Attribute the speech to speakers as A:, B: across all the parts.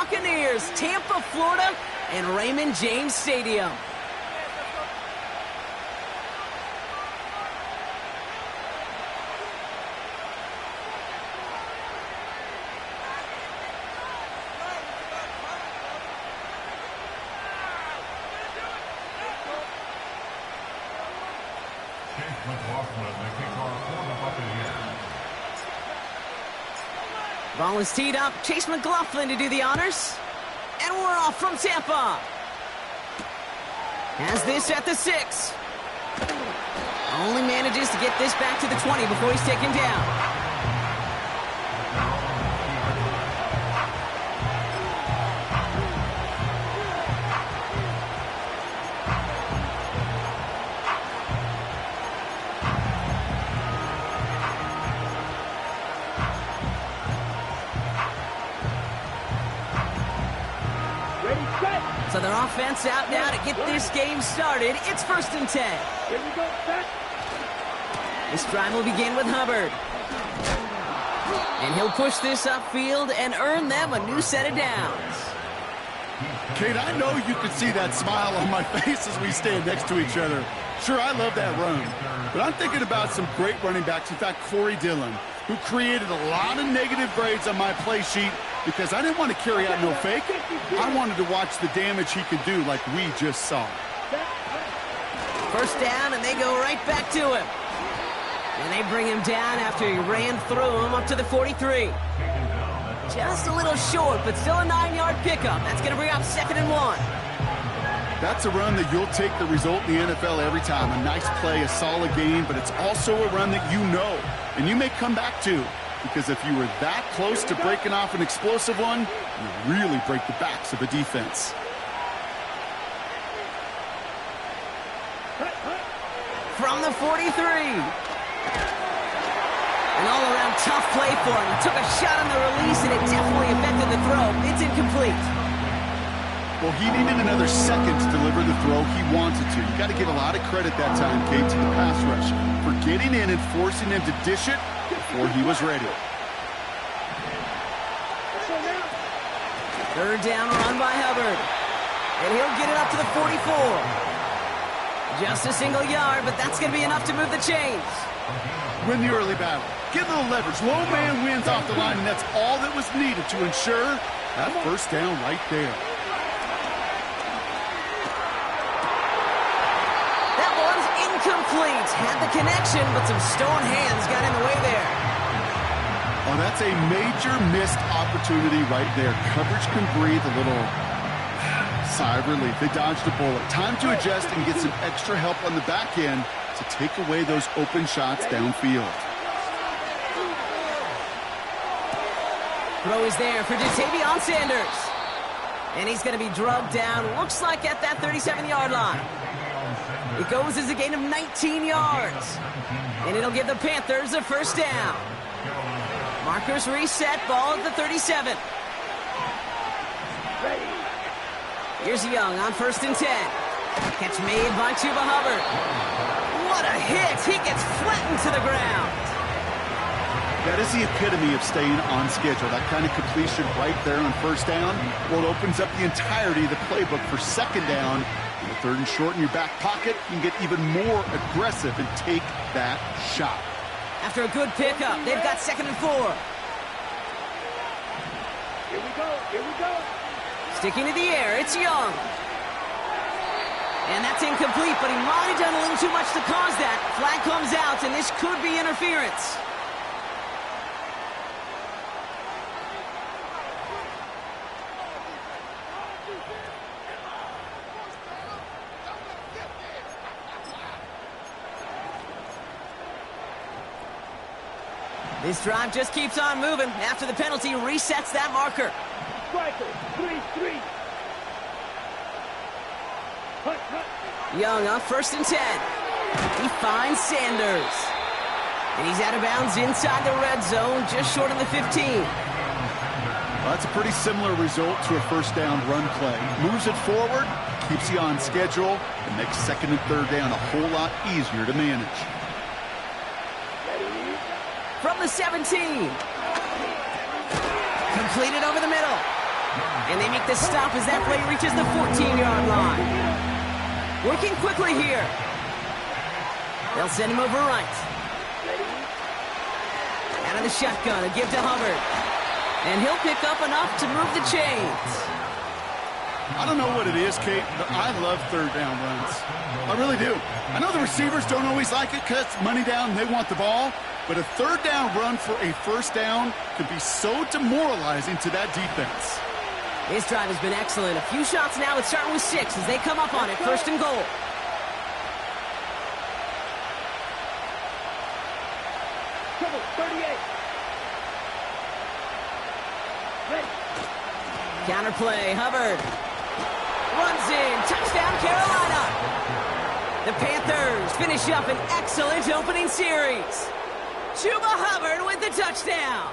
A: Buccaneers, Tampa, Florida, and Raymond James Stadium. Ball is teed up. Chase McLaughlin to do the honors. And we're off from Tampa. Has this at the 6. Only manages to get this back to the 20 before he's taken down. So their offense out now to get this game started. It's 1st and 10.
B: Here we go, set.
A: This drive will begin with Hubbard. And he'll push this upfield and earn them a new set of downs.
C: Kate, I know you can see that smile on my face as we stand next to each other. Sure, I love that run. But I'm thinking about some great running backs. In fact, Corey Dillon, who created a lot of negative grades on my play sheet because I didn't want to carry out no fake. I wanted to watch the damage he could do like we just saw.
A: 1st down, and they go right back to him. And they bring him down after he ran through him up to the 43. Just a little short, but still a 9-yard pickup. That's going to bring up 2nd and 1.
C: That's a run that you'll take the result in the NFL every time. A nice play, a solid game, but it's also a run that you know and you may come back to. Because if you were that close to breaking off an explosive one, you really break the backs of a defense.
A: From the 43. An all-around tough play for him. He took a shot on the release, and it definitely affected the throw. It's incomplete.
C: Well, he needed another second to deliver the throw he wanted to. You got to give a lot of credit that time, Kate, to the pass rush for getting in and forcing him to dish it before he was ready.
A: 3rd down run by Hubbard. And he'll get it up to the 44. Just a single yard, but that's going to be enough to move the chains.
C: Win the early battle. Get a little leverage. Low man wins off the line, and that's all that was needed to ensure that 1st down right there.
A: That one's incomplete. Had the connection, but some stone hands got in the way there.
C: Oh, that's a major missed opportunity right there. Coverage can breathe a little sigh of relief. They dodged a bullet. Time to adjust and get some extra help on the back end to take away those open shots downfield.
A: Throw is there for Ja'Tavion Sanders. And he's going to be drugged down, looks like at that 37-yard line. It goes as a gain of 19 yards. And it'll give the Panthers a 1st down. Markers reset, ball at the 37. Here's Young on 1st and 10. Catch made by Chuba Hubbard. What a hit! He gets flattened to the ground.
C: That is the epitome of staying on schedule. That kind of completion right there on 1st down. Well, it opens up the entirety of the playbook for 2nd down. The 3rd and short in your back pocket, you can get even more aggressive and take that shot.
A: After a good pickup, they've got 2nd and 4.
B: Here we go, here we go.
A: Sticking to the air, it's Young. And that's incomplete, but he might have done a little too much to cause that. Flag comes out, and this could be interference. This drive just keeps on moving. After the penalty, resets that marker.
B: Striker, 3-3.
A: Young on 1st and 10. He finds Sanders. And he's out of bounds inside the red zone, just short of the 15.
C: Well, that's a pretty similar result to a 1st down run play. Moves it forward, keeps you on schedule, and makes 2nd and 3rd down a whole lot easier to manage. From
A: the 17. Completed over the middle. And they make the stop as that play reaches the 14-yard line. Working quickly here. They'll send him over right. Out of the shotgun, a give to Hubbard. And he'll pick up enough to move the chains.
C: I don't know what it is, Kate, but I love third down runs. I really do. I know the receivers don't always like it because money down, they want the ball. But a third down run for a first down can be so demoralizing to that defense.
A: His drive has been excellent. A few shots now. It's starting with 6 as they come up on it. First and goal.
B: Trouble, 38. Ready.
A: Counterplay, Hubbard. Runs in. Touchdown, Carolina. The Panthers finish up an excellent opening series. Chuba Hubbard with the touchdown.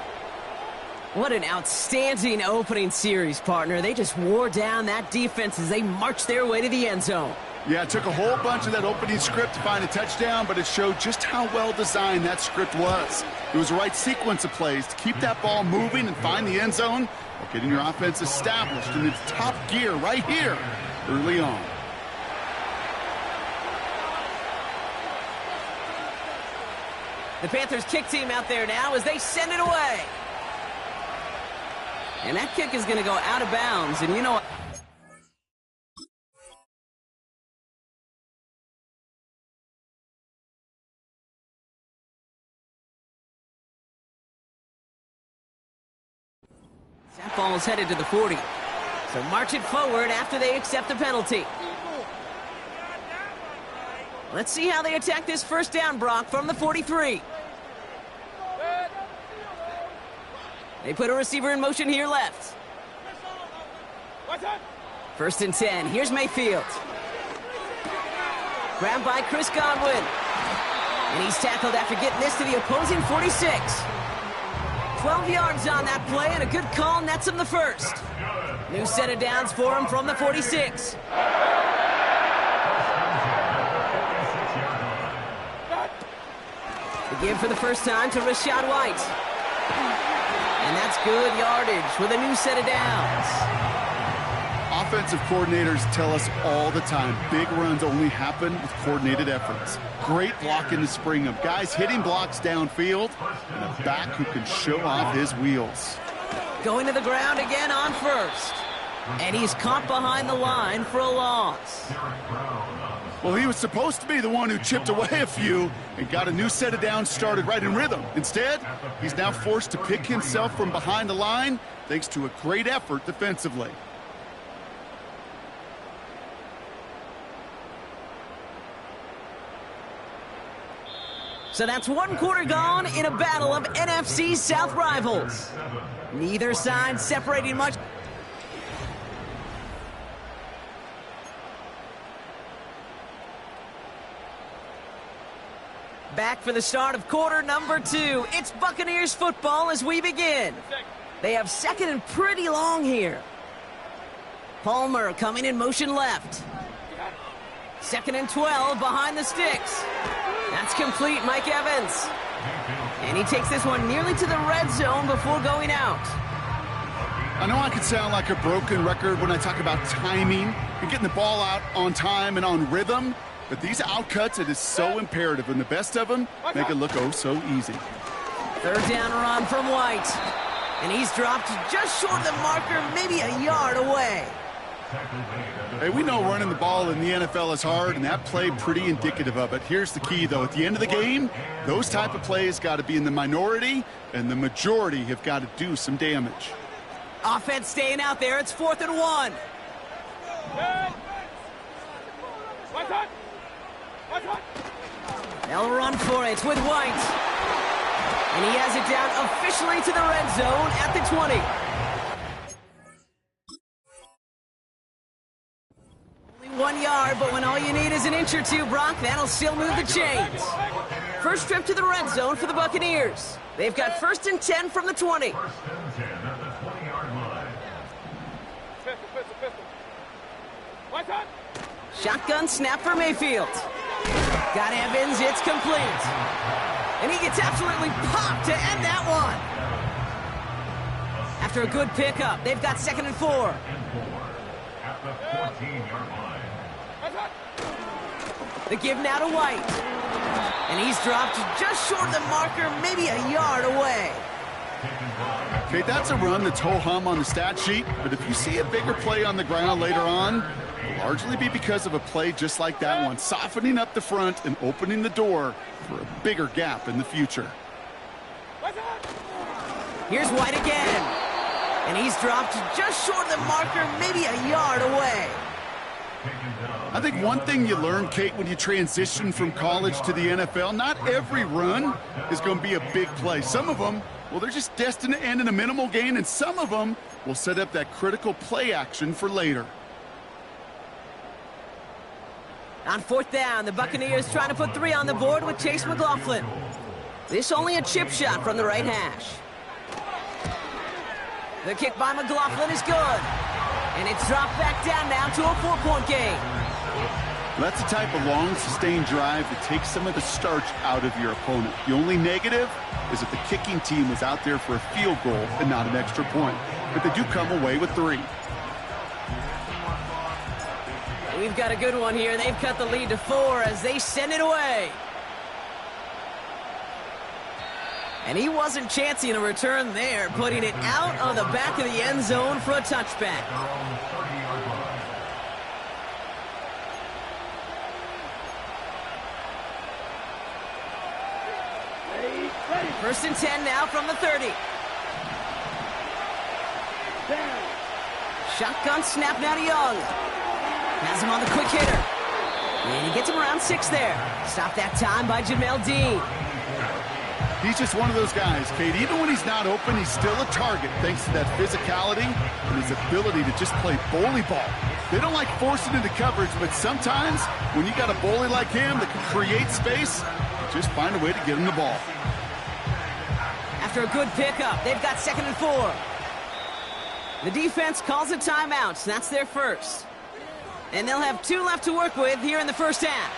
A: What an outstanding opening series, partner. They just wore down that defense as they marched their way to the end zone.
C: Yeah, it took a whole bunch of that opening script to find a touchdown, but it showed just how well designed that script was. It was the right sequence of plays to keep that ball moving and find the end zone while getting your offense established in its top gear right here early on.
A: The Panthers kick team out there now as they send it away. And that kick is going to go out of bounds. And you know what? That ball is headed to the 40. So march it forward after they accept the penalty. Let's see how they attack this first down, Brock, from the 43. They put a receiver in motion here left. First and 10. Here's Mayfield. Grabbed by Chris Godwin. And he's tackled after getting this to the opposing 46. 12 yards on that play, and a good call nets him the first. New set of downs for him from the 46. The give for the first time to Rachaad White. And that's good yardage with a new set of downs.
C: Offensive coordinators tell us all the time, big runs only happen with coordinated efforts. Great blocking to spring them. Guys hitting blocks downfield, and a back who can show off his wheels.
A: Going to the ground again on first. And he's caught behind the line for a loss.
C: Well, he was supposed to be the one who chipped away a few and got a new set of downs started right in rhythm. Instead, he's now forced to pick himself from behind the line thanks to a great effort defensively.
A: So that's one quarter gone in a battle of NFC South rivals. Neither side separating much. Back for the start of quarter number 2. It's Buccaneers football as we begin. They have second and pretty long here. Palmer coming in motion left. Second and 12 behind the sticks. That's complete, Mike Evans. And he takes this one nearly to the red zone before going out.
C: I know I could sound like a broken record when I talk about timing and getting the ball out on time and on rhythm, but these outcuts, it is so imperative, and the best of them make it look oh so easy.
A: Third down run from White. And he's dropped just short of the marker, maybe a yard away.
C: Hey, we know running the ball in the NFL is hard, and that play pretty indicative of it. Here's the key, though. At the end of the game, those type of plays got to be in the minority, and the majority have got to do some damage.
A: Offense staying out there. It's 4th and 1. They'll run for it with White. And he has it down officially to the red zone at the 20. Only 1 yard, but when all you need is an inch or two, Brock, that'll still move the chains. First trip to the red zone for the Buccaneers. They've got 1st and 10 from the 20. Shotgun snap for Mayfield. Got Evans, it's complete. And he gets absolutely popped to end that one. After a good pickup, they've got 2nd and 4.
D: At the 14-yard line.
A: The give now to White. And he's dropped just short of the marker, maybe a yard away.
C: Okay, that's a run that's ho-hum on the stat sheet, but if you see a bigger play on the ground later on, it'll largely be because of a play just like that one, softening up the front and opening the door for a bigger gap in the future.
A: Here's White again. And he's dropped just short of the marker, maybe a yard away.
C: I think one thing you learn, Kate, when you transition from college to the NFL, not every run is going to be a big play. Some of them, well, they're just destined to end in a minimal gain, and some of them will set up that critical play action for later.
A: On 4th down, the Buccaneers trying to put 3 on the board with Chase McLaughlin. This only a chip shot from the right hash. The kick by McLaughlin is good. And it's dropped back down now to a 4-point game.
C: That's the type of long, sustained drive that takes some of the starch out of your opponent. The only negative is that the kicking team was out there for a field goal and not an extra point. But they do come away with 3.
A: We've got a good one here. They've cut the lead to 4 as they send it away. And he wasn't chancing a return there, putting it out of the back of the end zone for a touchback. First and 10 now from the 30. Shotgun snap now to Young. Has him on the quick hitter. And he gets him around 6 there. Stopped that time by Jamel Dean.
C: He's just one of those guys, Kate. Even when he's not open, he's still a target thanks to that physicality and his ability to just play bully ball. They don't like forcing into coverage, but sometimes when you got a bully like him that can create space, just find a way to get him the ball.
A: After a good pickup, they've got 2nd and 4. The defense calls a timeout, so that's their first. And they'll have 2 left to work with here in the first half.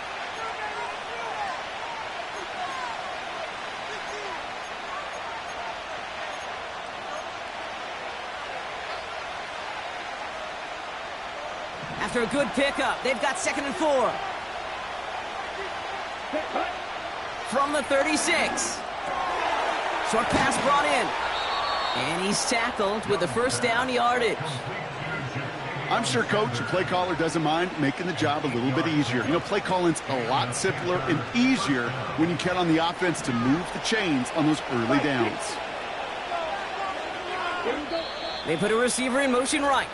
A: After a good pickup, they've got 2nd and 4. From the 36. Short pass brought in. And he's tackled with the first down yardage.
C: I'm sure coach and play caller doesn't mind making the job a little bit easier. You know, play calling's a lot simpler and easier when you count on the offense to move the chains on those early downs.
A: They put a receiver in motion right.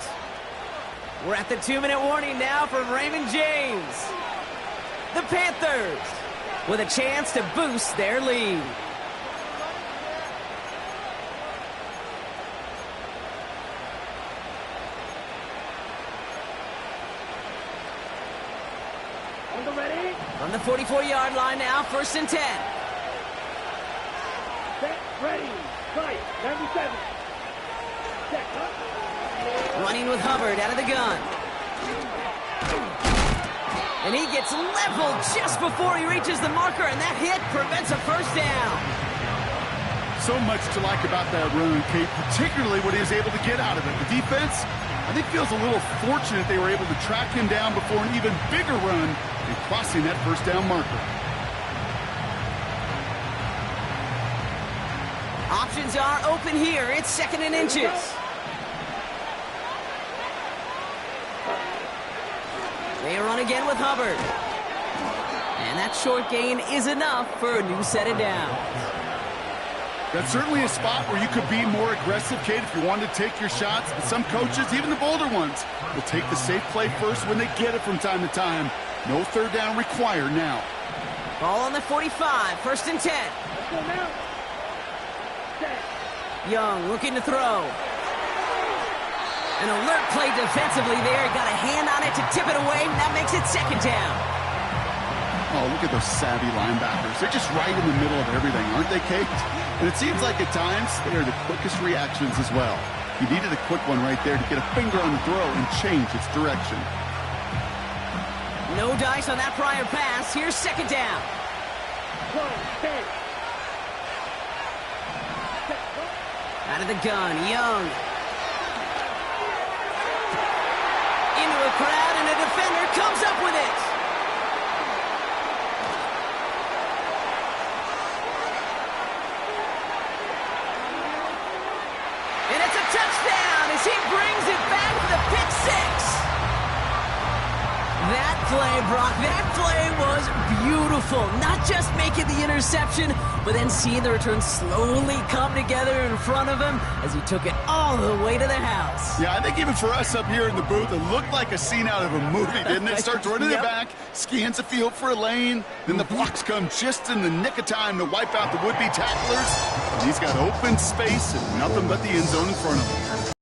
A: We're at the 2-minute warning now from Raymond James. The Panthers with a chance to boost their lead. From the 44-yard line now, 1st and 10.
B: Set, ready, fight, 97. Set,
A: Running with Hubbard out of the gun. And he gets leveled just before he reaches the marker, and that hit prevents a first down.
C: So much to like about that run, Kate, particularly what he was able to get out of it. The defense, I think, feels a little fortunate they were able to track him down before an even bigger run and crossing that first down marker.
A: Options are open here. It's 2nd and inches. They run again with Hubbard. And that short gain is enough for a new set of downs.
C: That's certainly a spot where you could be more aggressive, Kate, if you wanted to take your shots. But some coaches, even the bolder ones, will take the safe play first when they get it from time to time. No third down required now.
A: Ball on the 45, 1st and 10.
B: let's go now. Set,
A: Young looking to throw. An alert play defensively there. Got a hand on it to tip it away, and that makes it 2nd down.
C: Oh, look at those savvy linebackers. They're just right in the middle of everything, aren't they, Kate? And it seems like at times they are the quickest reactions as well. You needed a quick one right there to get a finger on the throw and change its direction.
A: No dice on that prior pass. Here's 2nd down. Out of the gun, Young. play, Brock. That play was beautiful. Not just making the interception, but then seeing the return slowly come together in front of him as he took it all the way to the house.
C: Yeah, I think even for us up here in the booth, it looked like a scene out of a movie, didn't it? Starts running it back, scans the field for a lane, then the blocks come just in the nick of time to wipe out the would-be tacklers. And he's got open space and nothing but the end zone in front of him.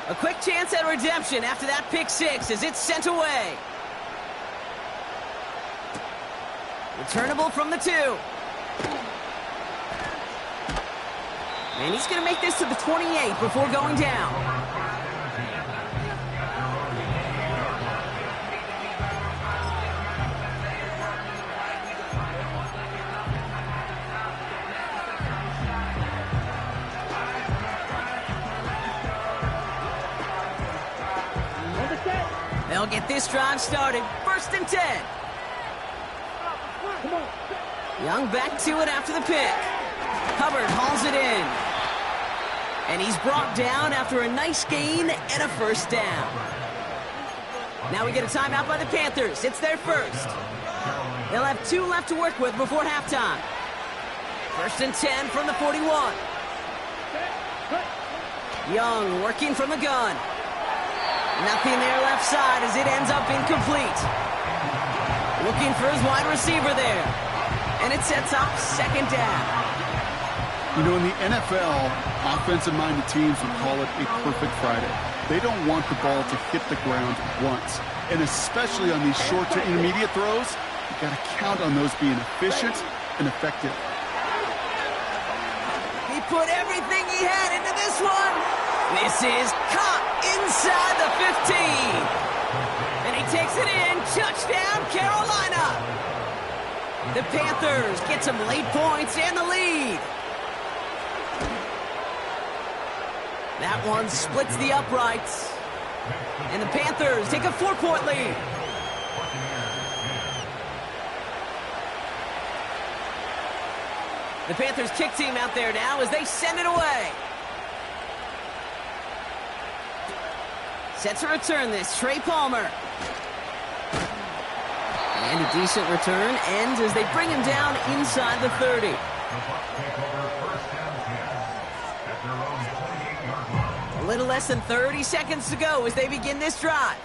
A: A quick chance at redemption after that pick six as it's sent away. Returnable from the 2. And he's going to make this to the 28 before going down. They'll get this drive started. 1st and 10. Young back to it after the pick. Hubbard hauls it in. And he's brought down after a nice gain and a 1st down. Now we get a timeout by the Panthers. It's their first. They'll have 2 left to work with before halftime. 1st and 10 from the 41. Young working from the gun. Nothing there left side as it ends up incomplete. Looking for his wide receiver there. And it sets up 2nd down.
C: You know, in the NFL, offensive-minded teams would call it a perfect Friday. They don't want the ball to hit the ground once. And especially on these short to intermediate throws, you've got to count on those being efficient and effective.
A: He put everything he had into this one. This is caught inside the 15. And he takes it in. Touchdown, Carolina. The Panthers get some late points and the lead. That one splits the uprights. And the Panthers take a 4-point lead. The Panthers kick team out there now as they send it away. Set to return this, Trey Palmer. And a decent return ends as they bring him down inside the 30. A little less than 30 seconds to go as they begin this drive.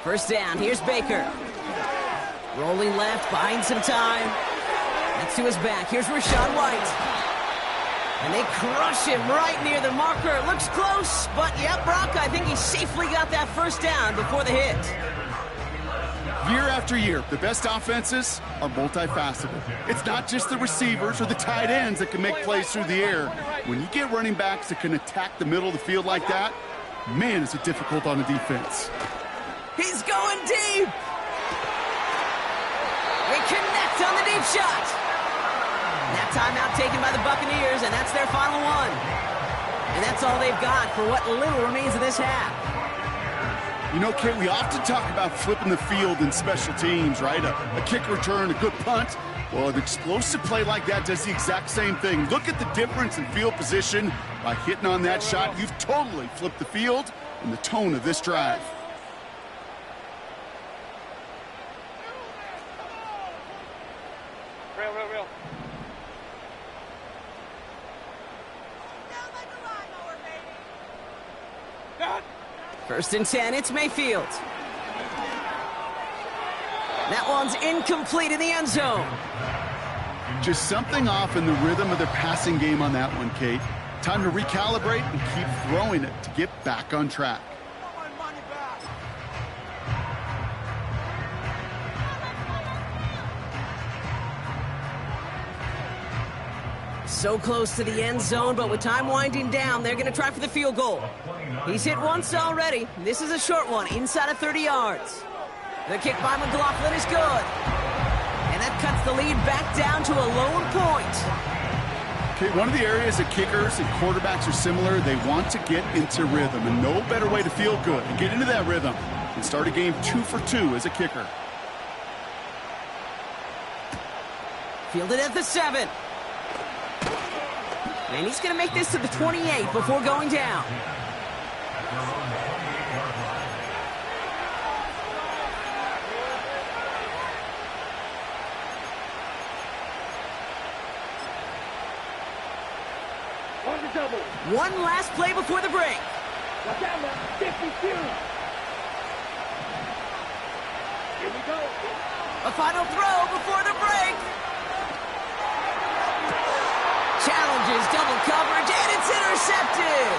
A: First down, here's Baker. Rolling left, buying some time. That's to his back. Here's Rachaad White. And they crush him right near the marker. Looks close, but yeah, Brock, I think he safely got that 1st down before the hit.
C: Year after year, the best offenses are multifaceted. It's not just the receivers or the tight ends that can make plays through the air. When you get running backs that can attack the middle of the field like that, man, is it difficult on the defense.
A: He's going deep. They connect on the deep shot. That timeout taken by the Buccaneers, and that's their final one. And that's all they've got for what little remains of this half.
C: You know, Kate, we often talk about flipping the field in special teams, right? A kick return, a good punt. Well, an explosive play like that does the exact same thing. Look at the difference in field position. By hitting on that shot, you've totally flipped the field and the tone of this drive.
B: Real.
A: 1st and 10, it's Mayfield. That one's incomplete in the end zone.
C: Just something off in the rhythm of their passing game on that one, Kate. Time to recalibrate and keep throwing it to get back on track.
A: So close to the end zone, but with time winding down, they're going to try for the field goal. He's hit once already. This is a short one, inside of 30 yards. The kick by McLaughlin is good. And that cuts the lead back down to a lone point.
C: Okay, one of the areas that kickers and quarterbacks are similar, they want to get into rhythm, and no better way to feel good and get into that rhythm and start a game 2 for 2 as a kicker.
A: Fielded at the 7. And he's going to make this to the 28 before going down.
B: On the double.
A: One last play before the break.
B: Watch out now. 52. Here we go.
A: A final throw before the break. Challenges double coverage, and it's intercepted.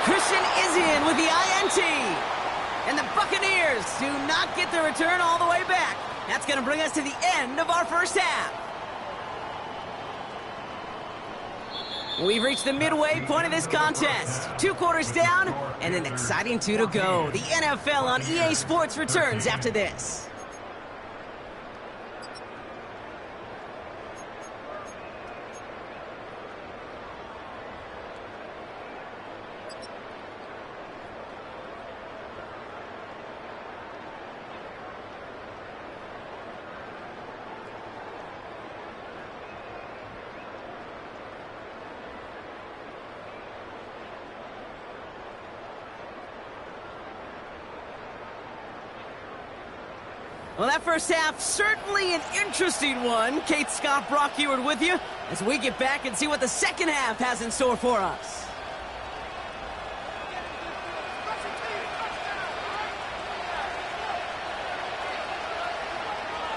A: Christian is in with the INT. And the Buccaneers do not get the return all the way back. That's going to bring us to the end of our first half. We've reached the midway point of this contest. 2 quarters down, and an exciting 2 to go. The NFL on EA Sports returns after this. Well, that first half, certainly an interesting one. Kate Scott, Brock Huard with you as we get back and see what the second half has in store for us.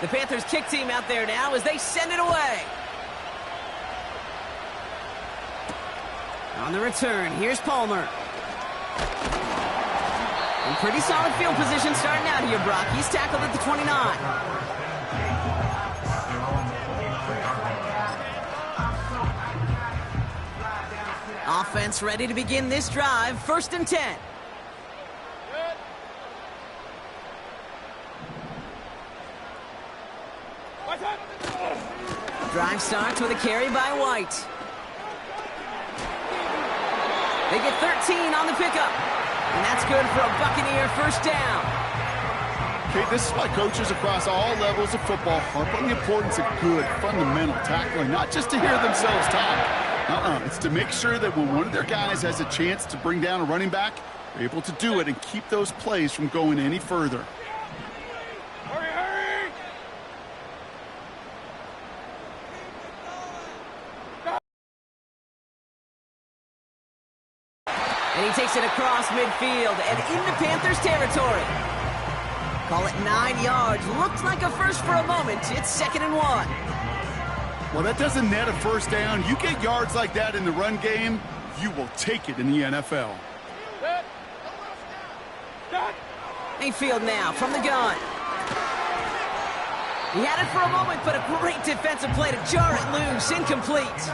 A: The Panthers kick team out there now as they send it away. On the return, here's Palmer. In pretty solid field position starting out here, Brock. He's tackled at the 29. Offense ready to begin this drive. 1st and 10. Drive starts with a carry by White. They get 13 on the pickup. And that's good for a Buccaneer first down.
C: Okay, this is why coaches across all levels of football harp on the importance of good, fundamental tackling, not just to hear themselves talk. It's to make sure that when one of their guys has a chance to bring down a running back, they're able to do it and keep those plays from going any further.
B: Hurry, hurry!
A: And he takes it across midfield and into Panthers territory. Call it 9 yards. Looked like a first for a moment. It's 2nd and 1.
C: Well, that doesn't net a first down. You get yards like that in the run game, you will take it in the NFL.
A: Mayfield now from the gun. He had it for a moment, but a great defensive play to jar it loose. Incomplete.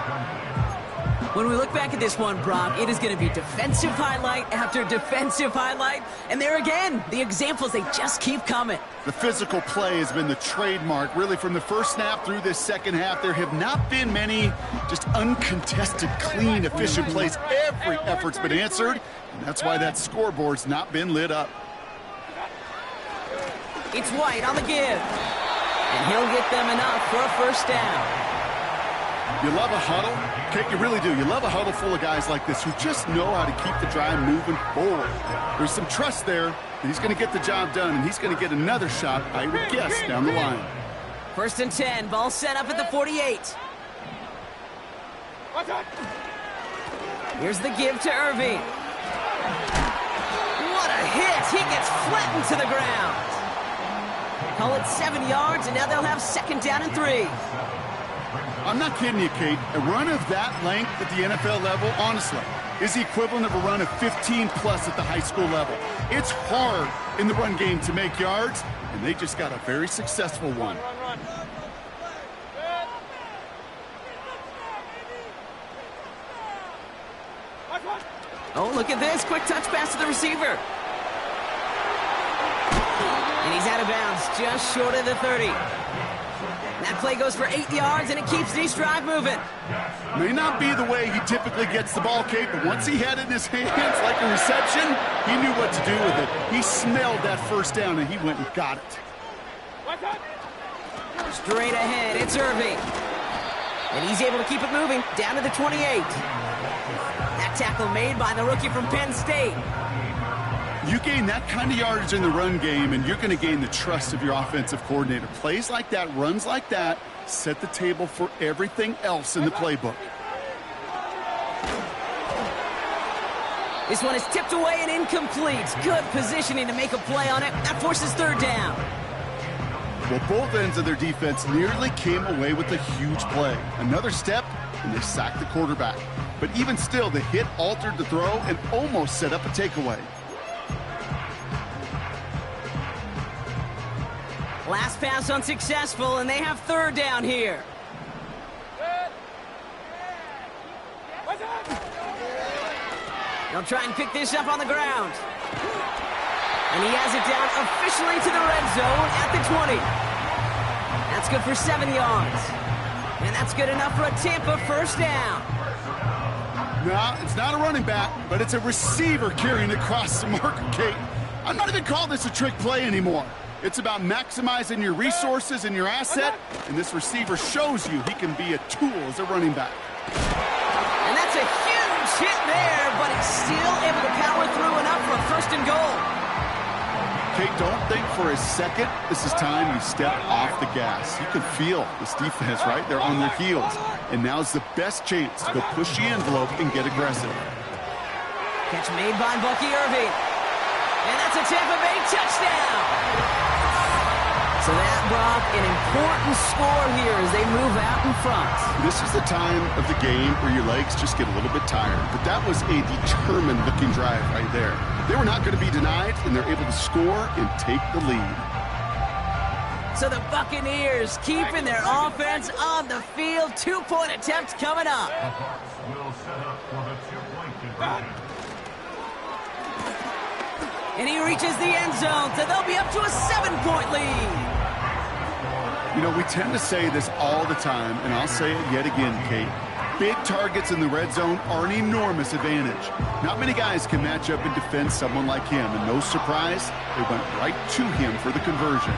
A: When we look back at this one, Brock, it is going to be defensive highlight after defensive highlight. And there again, the examples, they just keep coming.
C: The physical play has been the trademark, really, from the first snap through this second half. There have not been many just uncontested, clean, efficient plays. Every effort's been answered, and that's why that scoreboard's not been lit up.
A: It's White on the give. And he'll get them enough for a first down.
C: You love a huddle? Okay, you really do. You love a huddle full of guys like this who just know how to keep the drive moving forward. There's some trust there that he's going to get the job done, and he's going to get another shot, I would guess, down the line.
A: 1st and 10, ball set up at the 48. Here's the give to Irving. What a hit! He gets flattened to the ground. Call it 7 yards, and now they'll have 2nd down and 3.
C: I'm not kidding you, Kate. A run of that length at the NFL level, honestly, is the equivalent of a run of 15-plus at the high school level. It's hard in the run game to make yards, and they just got a very successful one.
B: Run.
A: Oh, look at this. Quick touch pass to the receiver. And he's out of bounds, just short of the 30. That play goes for 8 yards, and it keeps this drive moving.
C: May not be the way he typically gets the ball, Kate, but once he had it in his hands like a reception, he knew what to do with it. He smelled that first down, and he went and got it.
A: Straight ahead, it's Irving. And he's able to keep it moving down to the 28. That tackle made by the rookie from Penn State.
C: You gain that kind of yardage in the run game, and you're going to gain the trust of your offensive coordinator. Plays like that, runs like that, set the table for everything else in the playbook.
A: This one is tipped away and incomplete. Good positioning to make a play on it. That forces third down.
C: Well, both ends of their defense nearly came away with a huge play. Another step, and they sacked the quarterback. But even still, the hit altered the throw and almost set up a takeaway.
A: Last pass unsuccessful, and they have third down here. They'll try and pick this up on the ground. And he has it down officially to the red zone at the 20. That's good for 7 yards. And that's good enough for a Tampa first down.
C: No, it's not a running back, but it's a receiver carrying across the marker, Kate. I'm not even calling this a trick play anymore. It's about maximizing your resources and your asset, and this receiver shows you he can be a tool as a running back.
A: And that's a huge hit there, but he's still able to power through enough for a first and goal.
C: Kate, don't think for a second this is time you step off the gas. You can feel this defense, right? They're on their heels. And now's the best chance to go push the envelope and get aggressive.
A: Catch made by Bucky Irving. And that's a Tampa Bay touchdown. So that brought an important score here as they move out in front.
C: This is the time of the game where your legs just get a little bit tired. But that was a determined-looking drive right there. They were not going to be denied, and they're able to score and take the lead.
A: So the Buccaneers keeping their offense on the field. 2-point attempt coming up.
D: The Hawks will set up for the 2-point conversion.
A: And he reaches the end zone, so they'll be up to a 7-point lead.
C: You know, we tend to say this all the time, and I'll say it yet again, Kate. Big targets in the red zone are an enormous advantage. Not many guys can match up and defend someone like him, and no surprise, they went right to him for the conversion.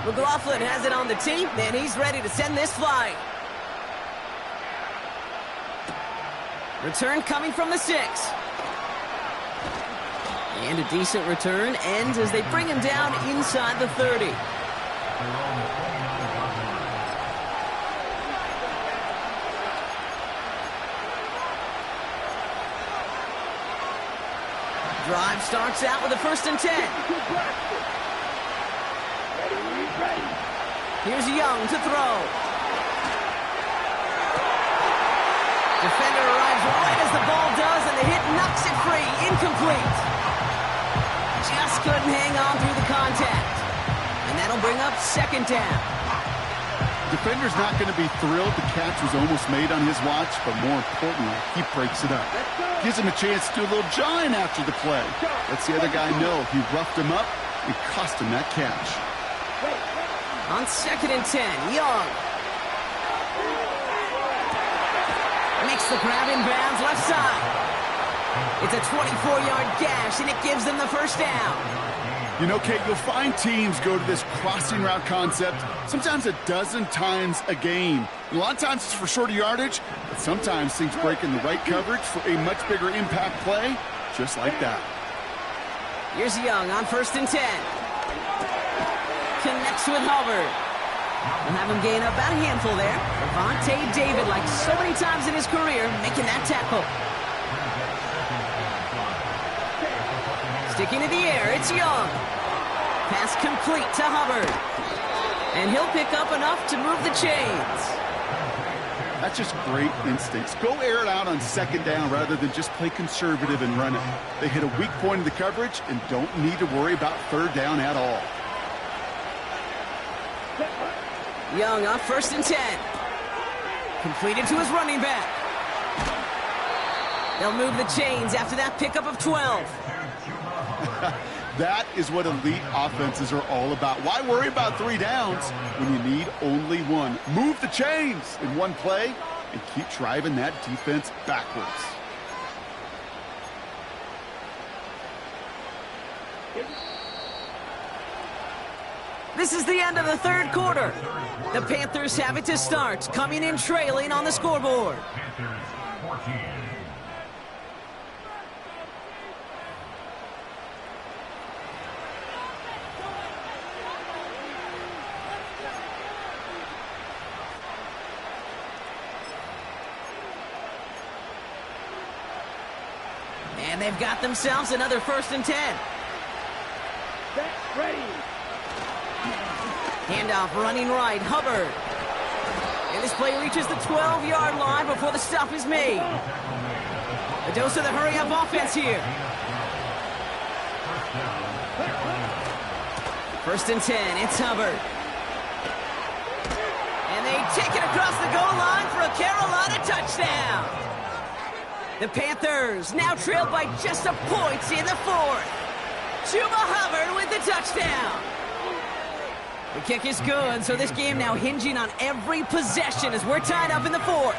A: McLaughlin has it on the tee, and he's ready to send this flying. Return coming from the 6. And a decent return ends as they bring him down inside the 30. Drive starts out with a 1st and 10. Here's Young to throw. Defender arrives right as the ball does, and the hit knocks it free. Incomplete. Just couldn't hang on through the contact. And that'll bring up 2nd down.
C: Defender's not going to be thrilled the catch was almost made on his watch, but more importantly, he breaks it up. Gives him a chance to do a little jawing after the play. Lets the other guy know he roughed him up and cost him that catch.
A: On 2nd and 10, Young. Makes the grab in bounds left side. It's a 24-yard gash, and it gives them the first down.
C: You know, Kate, you'll find teams go to this crossing route concept sometimes a dozen times a game. And a lot of times it's for shorter yardage, but sometimes things break in the right coverage for a much bigger impact play, just like that.
A: Here's Young on 1st and 10. Connects with Hubbard. We'll have him gain up about a handful there. Vontae David, like so many times in his career, making that tackle. Sticking to the air, it's Young. Pass complete to Hubbard. And he'll pick up enough to move the chains.
C: That's just great instincts. Go air it out on 2nd down rather than just play conservative and run it. They hit a weak point in the coverage and don't need to worry about 3rd down at all.
A: Young on 1st and 10. Completed to his running back. They'll move the chains after that pickup of 12.
C: That is what elite offenses are all about. Why worry about 3 downs when you need only 1? Move the chains in one play and keep driving that defense backwards.
A: This is the end of the third quarter. The Panthers have it to start, coming in trailing on the scoreboard.
D: Panthers 14.
A: And they've got themselves another 1st and 10.
B: Set, ready.
A: Handoff running right, Hubbard. And this play reaches the 12-yard line before the stop is made. A dose of the hurry-up offense here. 1st and 10, it's Hubbard. And they take it across the goal line for a Carolina touchdown. The Panthers now trailed by just a point in the 4th. Chuba Hubbard with the touchdown. The kick is good, so this game now hinging on every possession as we're tied up in the 4th.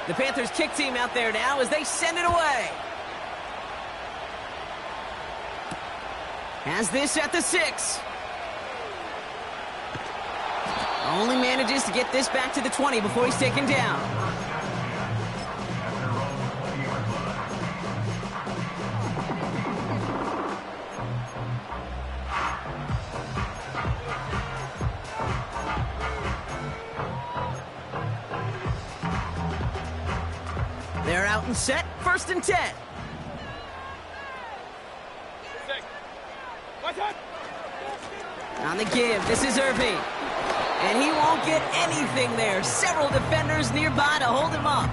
A: The Panthers kick team out there now as they send it away. Has this at the 6. Only manages to get this back to the 20 before he's taken down. They're out and set, 1st and 10. On the give, this is Irving. And he won't get anything there. Several defenders nearby to hold him up.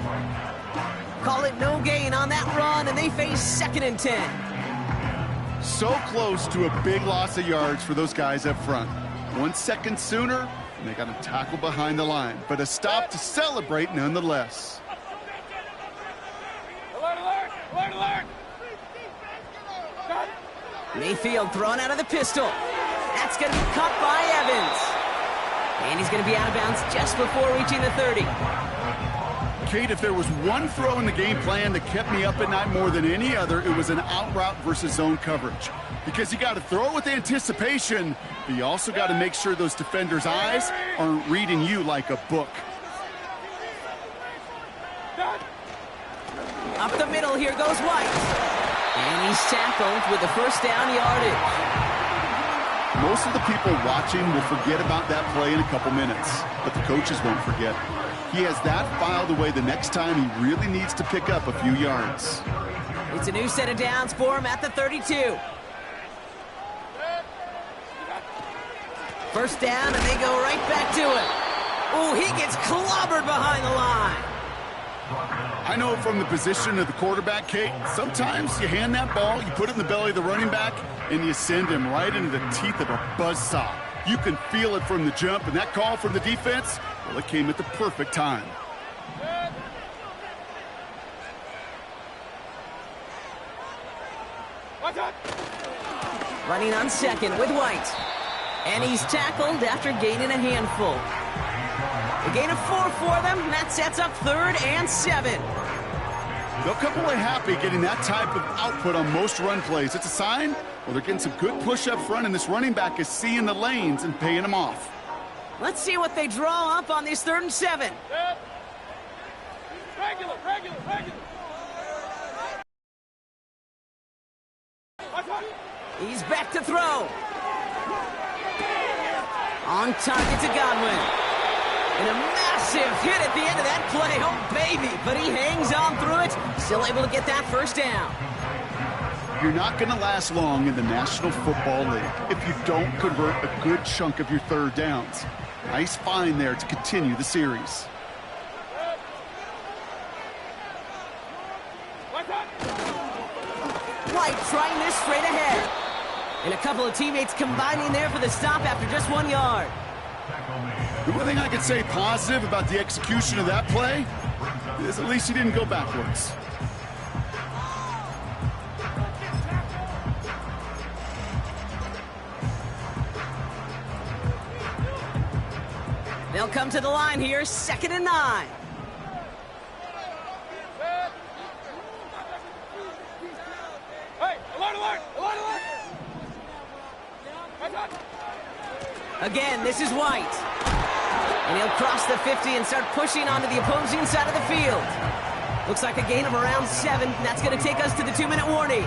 A: Call it no gain on that run, and they face 2nd and 10.
C: So close to a big loss of yards for those guys up front. 1 second sooner, and they got to tackle behind the line. But a stop to celebrate nonetheless.
B: Alert, alert, alert, alert.
A: Mayfield thrown out of the pistol. That's going to be caught by Evans. And he's going to be out of bounds just before reaching the 30.
C: Kate, if there was one throw in the game plan that kept me up at night more than any other, it was an out route versus zone coverage. Because you got to throw with anticipation, but you also got to make sure those defenders' eyes aren't reading you like a book.
A: Up the middle, here goes White. And he's tackled with the 1st down yardage.
C: Most of the people watching will forget about that play in a couple minutes, but the coaches won't forget. He has that filed away the next time he really needs to pick up a few yards.
A: It's a new set of downs for him at the 32. 1st down, and they go right back to it. Oh, he gets clobbered behind the line.
C: I know from the position of the quarterback, Kate, sometimes you hand that ball, you put it in the belly of the running back, and you send him right into the teeth of a buzzsaw. You can feel it from the jump, and that call from the defense, well, it came at the perfect time.
A: Running on 2nd with White. And he's tackled after gaining a handful. A gain of 4 for them, and that sets up 3rd and 7.
C: They'll come away happy getting that type of output on most run plays. It's a sign, well, they're getting some good push up front, and this running back is seeing the lanes and paying them off.
A: Let's see what they draw up on this 3rd and 7.
B: Regular, regular, regular.
A: He's back to throw. On target to Godwin. And a massive hit at the end of that play. Oh, baby. But he hangs on through it. Still able to get that 1st down.
C: You're not going to last long in the National Football League if you don't convert a good chunk of your 3rd downs. Nice find there to continue the series.
A: White trying this straight ahead. And a couple of teammates combining there for the stop after just 1 yard.
C: The one thing I could say positive about the execution of that play, At least he didn't go backwards.
A: They'll come to the line here, 2nd and 9.
B: Hey, alert, alert, alert, alert.
A: Again, this is White. And he'll cross the 50 and start pushing onto the opposing side of the field. Looks like a gain of around 7. That's going to take us to the 2-minute warning.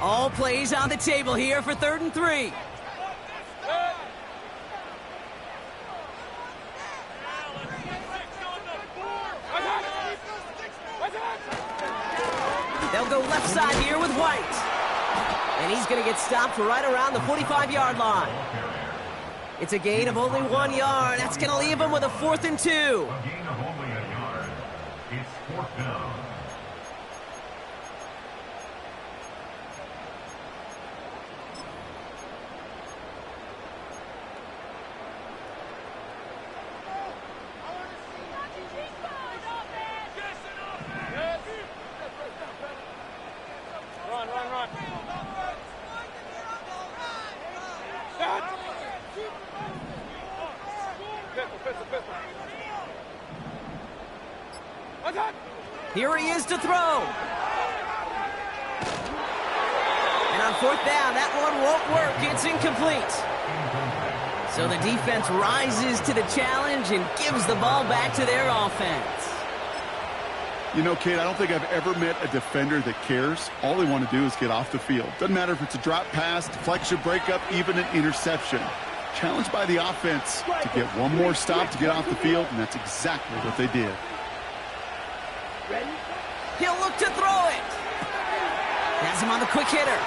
A: All plays on the table here for 3rd and 3. They'll go left side here with White. And he's going to get stopped right around the 45-yard line. It's a gain of only 1 yard. That's going to leave him with a 4th and 2.
D: A gain of only a yard. It's 4th down.
B: Run, run, run.
A: Here he is to throw. And on 4th down, that one won't work. It's incomplete. So the defense rises to the challenge and gives the ball back to their offense.
C: You know, Kate, I don't think I've ever met a defender that cares. All they want to do is get off the field. Doesn't matter if it's a drop pass, deflection, breakup, even an interception. Challenged by the offense to get one more stop to get off the field, and that's exactly what they did.
A: He'll look to throw it. Has him on the quick hitter.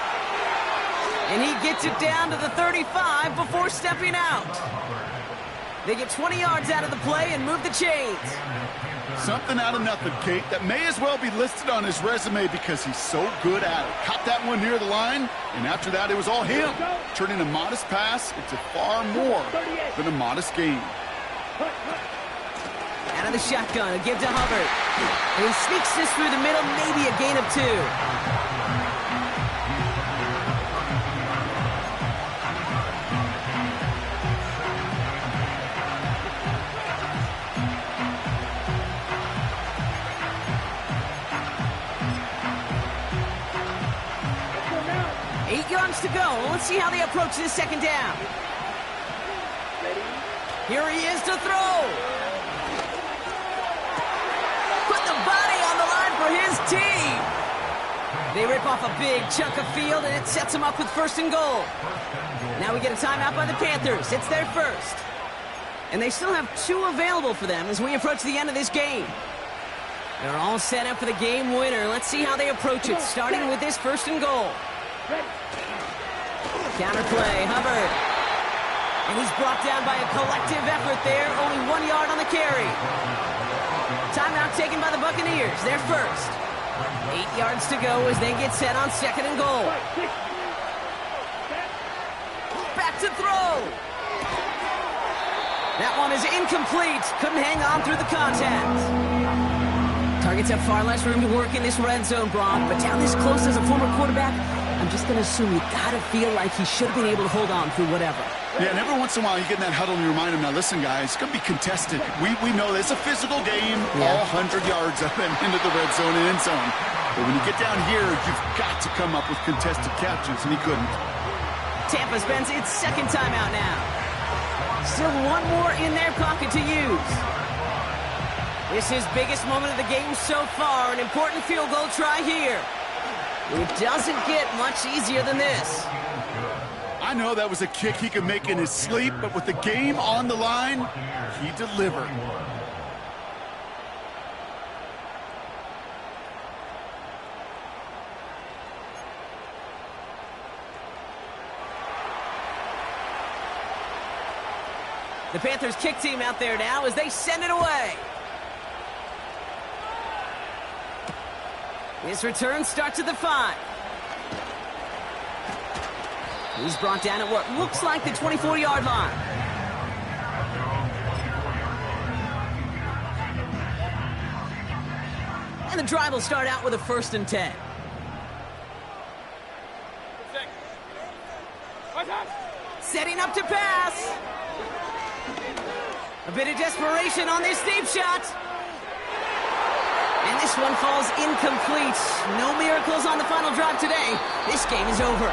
A: And he gets it down to the 35 before stepping out. They get 20 yards out of the play and move the chains.
C: Something out of nothing, Kate, that may as well be listed on his resume because he's so good at it. Caught that one near the line, and after that, it was all him. Turning a modest pass into far more than a modest gain.
A: Out of the shotgun, a give to Hubbard. And he sneaks this through the middle, maybe a gain of 2. To go. Let's see how they approach this 2nd down. Here he is to throw. Put the body on the line for his team. They rip off a big chunk of field, and it sets them up with 1st and goal. Now we get a timeout by the Panthers. It's their first. And they still have 2 available for them as we approach the end of this game. They're all set up for the game winner. Let's see how they approach it, starting with this 1st and goal. Counterplay, Hubbard. And he's brought down by a collective effort there. Only 1 yard on the carry. Timeout taken by the Buccaneers. They're first. 8 yards to go as they get set on 2nd and goal. Back to throw. That one is incomplete. Couldn't hang on through the contact. Targets have far less room to work in this red zone, Braun. But down this close as a former quarterback, I'm just going to assume you got to feel like he should have been able to hold on through whatever.
C: Yeah, and every once in a while you get in that huddle and you remind him, now listen, guys, it's going to be contested. We know it's a physical game, all 100 yards up and into the red zone and end zone. But when you get down here, you've got to come up with contested catches, and he couldn't.
A: Tampa spends its 2nd timeout now. Still 1 more in their pocket to use. This is biggest moment of the game so far, an important field goal try here. It doesn't get much easier than this.
C: I know that was a kick he could make in his sleep, but with the game on the line, he delivered.
A: The Panthers kick team out there now as they send it away. This return starts at the 5. He's brought down at what looks like the 24-yard line. And the drive will start out with a 1st and 10. Setting up to pass. A bit of desperation on this deep shot. And this one falls incomplete. No miracles on the final drive today. This game is over.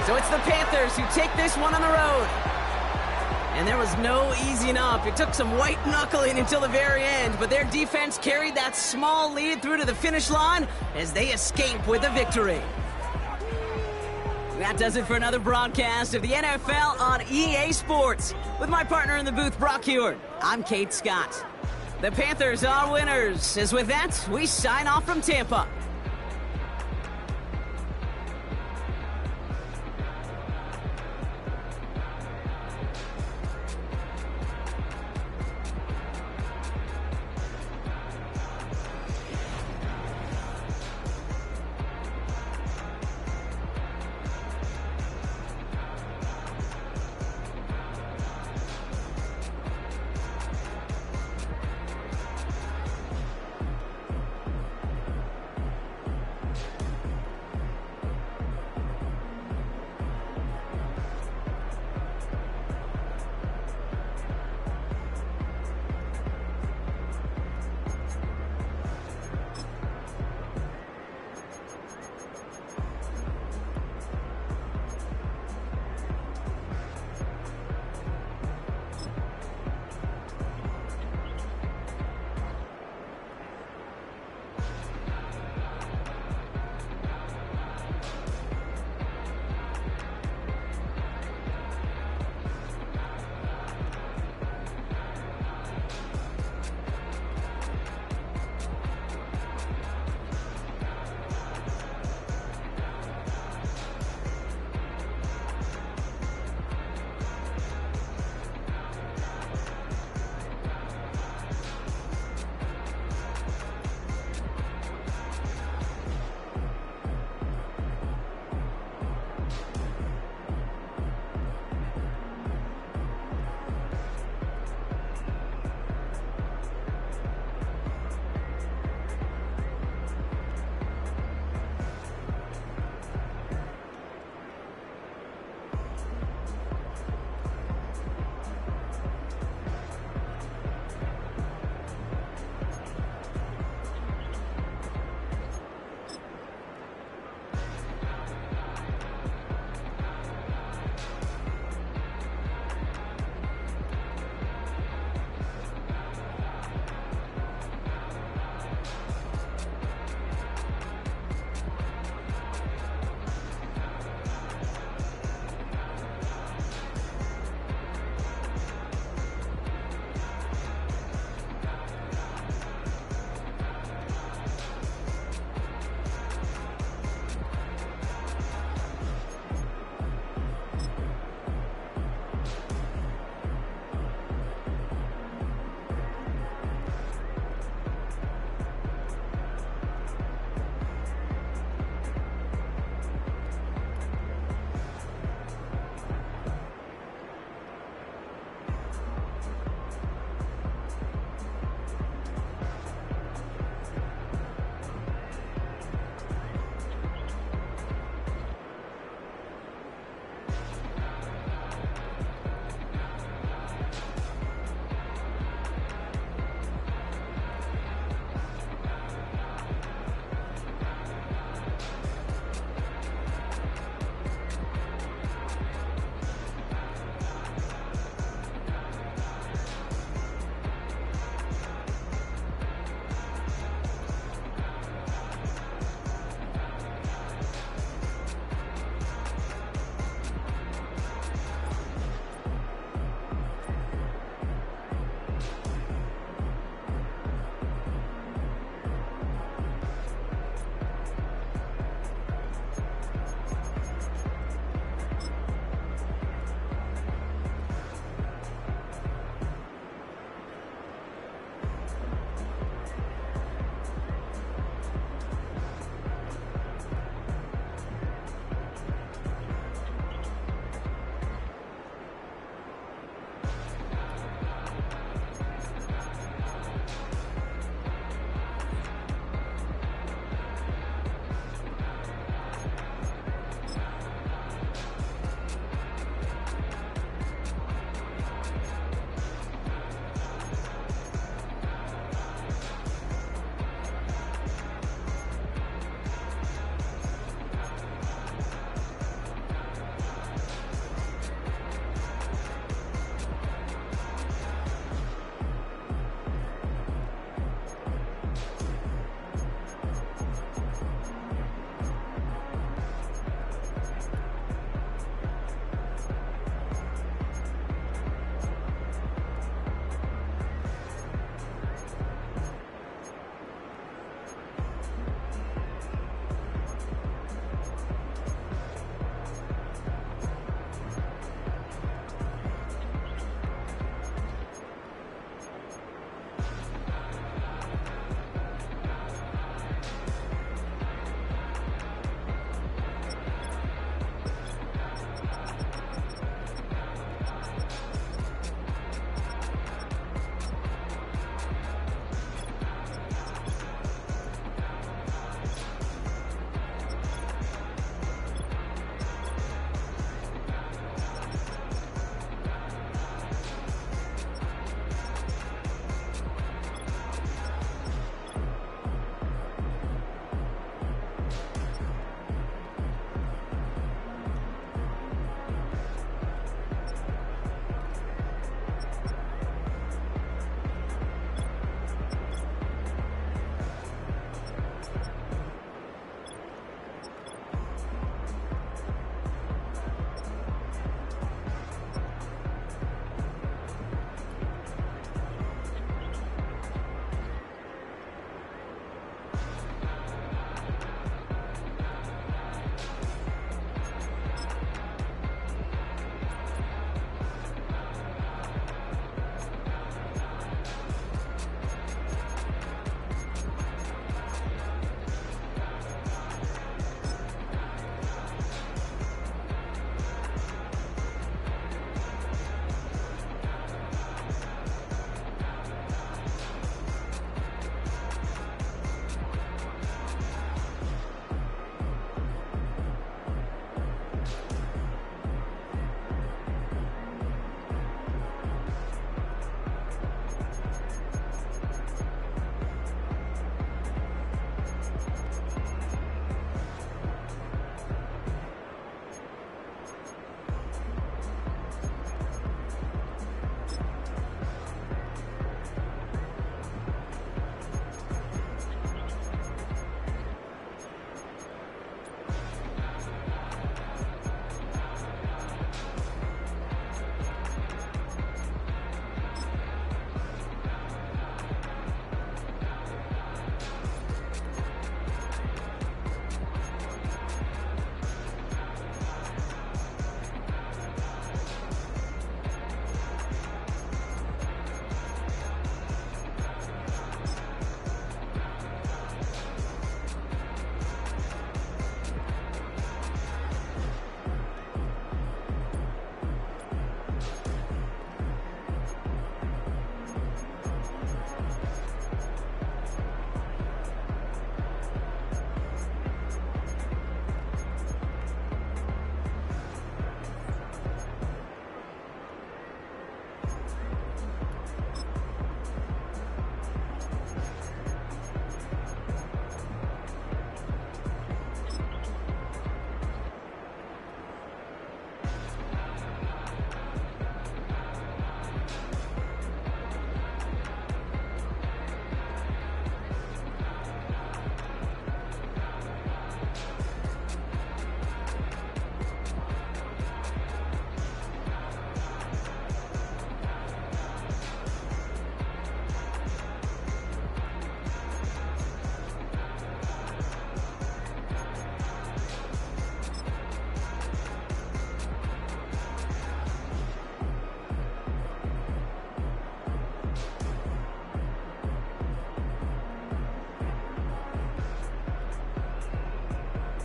A: So it's the Panthers who take this one on the road. And there was no easing up. It took some white knuckling until the very end, but their defense carried that small lead through to the finish line as they escape with a victory. That does it for another broadcast of the NFL on EA Sports. With my partner in the booth, Brock Huard, I'm Kate Scott. The Panthers are winners. As with that, we sign off from Tampa.